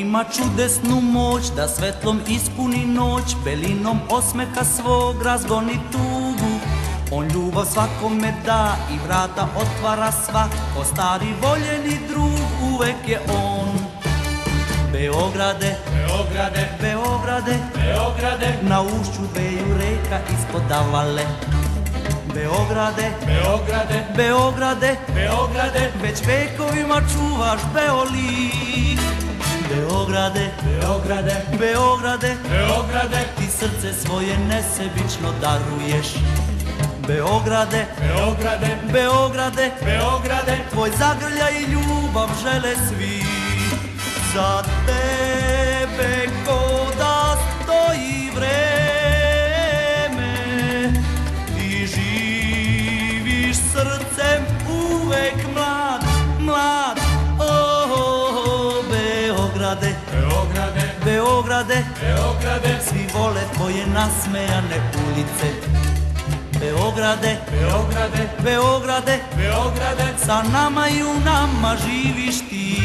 ima čudesnu moć da svetlom ispuni noć, belinom osmeha svog razgoni tugu. On ljubav svakome da i vrata otvara sva, ko stari voljeni drug uvek je on. Beograde, Beograde, Beograde, Beograde, na ušću dveju reka ispod Davale. Beograde, Beograde, Beograde, Beograde, već vekovima čuvaš Beolik. Beograde, Beograde, Beograde, Beograde, ti srce svoje nesebično daruješ. Beograde, Beograde, Beograde, Beograde, tvoj zagrljaj i ljubav žele svi. Za tebe ko da stoji vreme, ti živiš srcem uvek mlad, mlad. Beograde, Beograde, Beograde, Beograde, svi vole tvoje nasmejane ulice. Beograde, Beograde, Beograde, Beograde, sa nama i u nama živiš ti.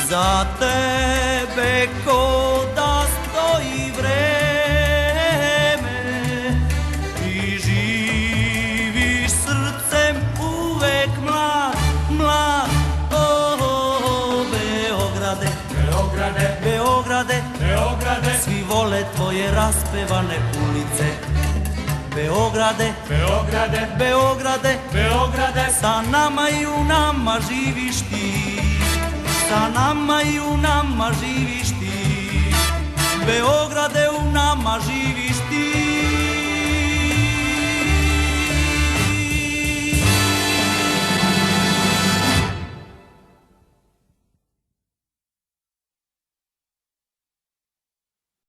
Za tebe ko da stoji vreme, ti živiš srcem uvek mlad, mlad. Beograde, Beograde, Beograde, Beograde, svi vole tvoje raspevane ulice. Beograde, Beograde, Beograde, Beograde, sa nama i u nama živiš ti. Sa nama i u nama živiš ti. Beograde, u nama živiš